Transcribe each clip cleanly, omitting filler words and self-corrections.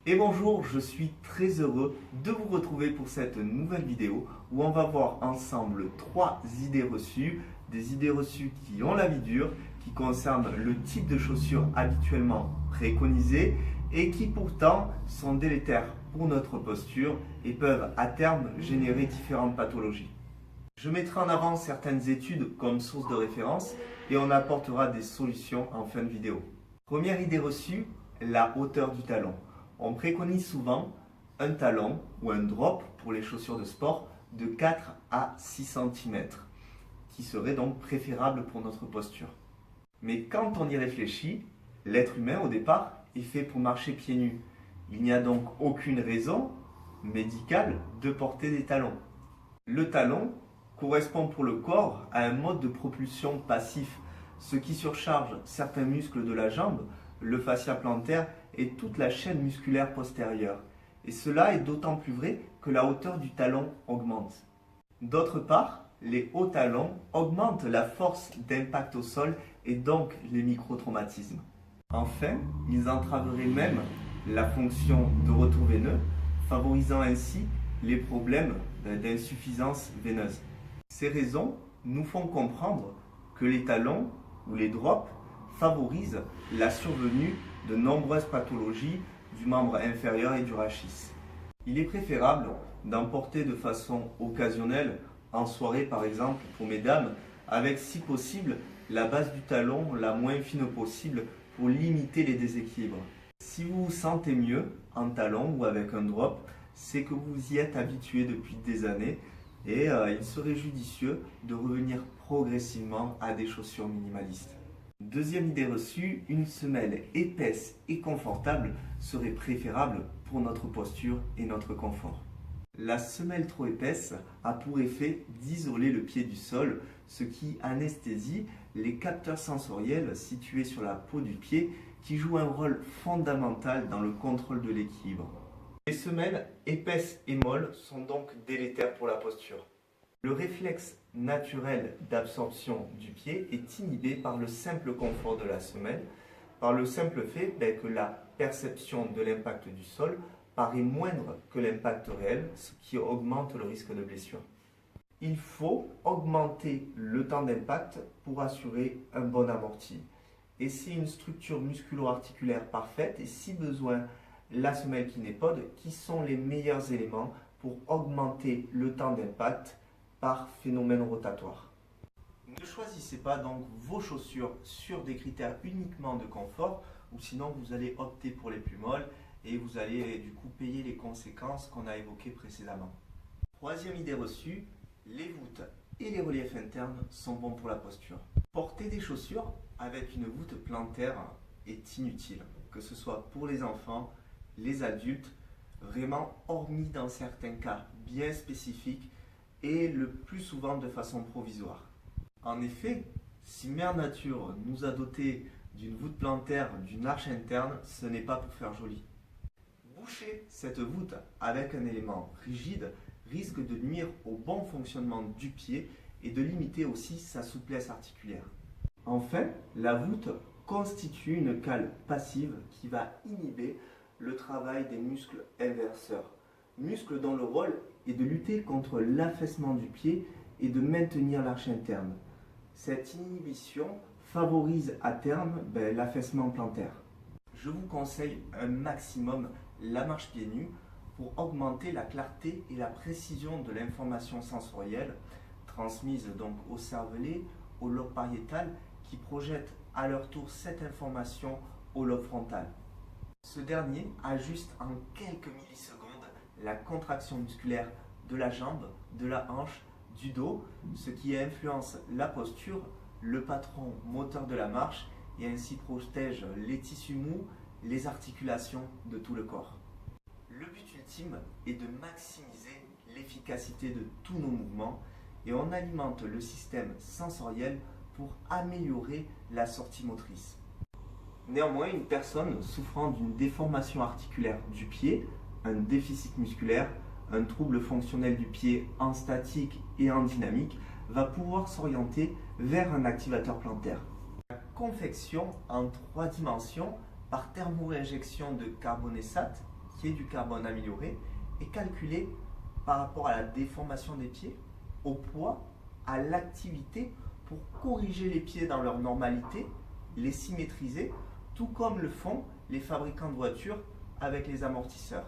Et bonjour, je suis très heureux de vous retrouver pour cette nouvelle vidéo où on va voir ensemble 3 idées reçues, des idées reçues qui ont la vie dure, qui concernent le type de chaussures habituellement préconisées et qui pourtant sont délétères pour notre posture et peuvent à terme générer différentes pathologies. Je mettrai en avant certaines études comme source de référence et on apportera des solutions en fin de vidéo. Première idée reçue, la hauteur du talon. On préconise souvent un talon ou un drop pour les chaussures de sport de 4 à 6 cm, qui serait donc préférable pour notre posture. Mais quand on y réfléchit, l'être humain au départ est fait pour marcher pieds nus. Il n'y a donc aucune raison médicale de porter des talons. Le talon correspond pour le corps à un mode de propulsion passif, ce qui surcharge certains muscles de la jambe, le fascia plantaire et toute la chaîne musculaire postérieure. Et cela est d'autant plus vrai que la hauteur du talon augmente. D'autre part, les hauts talons augmentent la force d'impact au sol et donc les microtraumatismes. Enfin, ils entraveraient même la fonction de retour veineux, favorisant ainsi les problèmes d'insuffisance veineuse. Ces raisons nous font comprendre que les talons ou les drops favorisent la survenue de nombreuses pathologies du membre inférieur et du rachis. Il est préférable d'en porter de façon occasionnelle, en soirée par exemple pour mesdames, avec si possible la base du talon la moins fine possible pour limiter les déséquilibres. Si vous vous sentez mieux en talon ou avec un drop, c'est que vous y êtes habitué depuis des années et il serait judicieux de revenir progressivement à des chaussures minimalistes. Deuxième idée reçue, une semelle épaisse et confortable serait préférable pour notre posture et notre confort. La semelle trop épaisse a pour effet d'isoler le pied du sol, ce qui anesthésie les capteurs sensoriels situés sur la peau du pied qui jouent un rôle fondamental dans le contrôle de l'équilibre. Les semelles épaisses et molles sont donc délétères pour la posture. Le réflexe naturel d'absorption du pied est inhibé par le simple confort de la semelle, par le simple fait que la perception de l'impact du sol paraît moindre que l'impact réel, ce qui augmente le risque de blessure. Il faut augmenter le temps d'impact pour assurer un bon amorti. Et c'est une structure musculo-articulaire parfaite et si besoin, la semelle kinépode qui sont les meilleurs éléments pour augmenter le temps d'impact par phénomène rotatoire. Ne choisissez pas donc vos chaussures sur des critères uniquement de confort ou sinon vous allez opter pour les plus molles et vous allez du coup payer les conséquences qu'on a évoquées précédemment. Troisième idée reçue, les voûtes et les reliefs internes sont bons pour la posture. Porter des chaussures avec une voûte plantaire est inutile, que ce soit pour les enfants, les adultes, vraiment hormis dans certains cas bien spécifiques et le plus souvent de façon provisoire. En effet, si Mère Nature nous a dotés d'une voûte plantaire, d'une arche interne, ce n'est pas pour faire joli. Boucher cette voûte avec un élément rigide risque de nuire au bon fonctionnement du pied et de limiter aussi sa souplesse articulaire. Enfin, la voûte constitue une cale passive qui va inhiber le travail des muscles inverseurs, muscles dont le rôle est de lutter contre l'affaissement du pied et de maintenir l'arche interne. Cette inhibition favorise à terme l'affaissement plantaire. Je vous conseille un maximum la marche pieds nus pour augmenter la clarté et la précision de l'information sensorielle transmise donc au cervelet, au lobe pariétal qui projette à leur tour cette information au lobe frontal. Ce dernier ajuste en quelques millisecondes la contraction musculaire de la jambe, de la hanche, du dos, ce qui influence la posture, le patron moteur de la marche et ainsi protège les tissus mous, les articulations de tout le corps. Le but ultime est de maximiser l'efficacité de tous nos mouvements et on alimente le système sensoriel pour améliorer la sortie motrice. Néanmoins, une personne souffrant d'une déformation articulaire du pied, un déficit musculaire, un trouble fonctionnel du pied en statique et en dynamique, va pouvoir s'orienter vers un activateur plantaire. La confection en 3 dimensions par thermo-injection de carbonésate, qui est du carbone amélioré, est calculé par rapport à la déformation des pieds, au poids, à l'activité, pour corriger les pieds dans leur normalité, les symétriser, tout comme le font les fabricants de voitures avec les amortisseurs.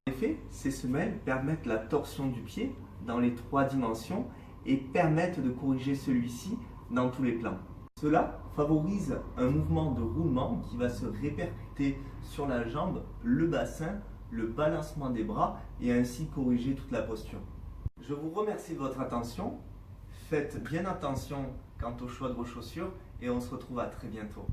En effet, ces semelles permettent la torsion du pied dans les 3 dimensions et permettent de corriger celui-ci dans tous les plans. Cela favorise un mouvement de roulement qui va se répercuter sur la jambe, le bassin, le balancement des bras et ainsi corriger toute la posture. Je vous remercie de votre attention. Faites bien attention quant au choix de vos chaussures et on se retrouve à très bientôt.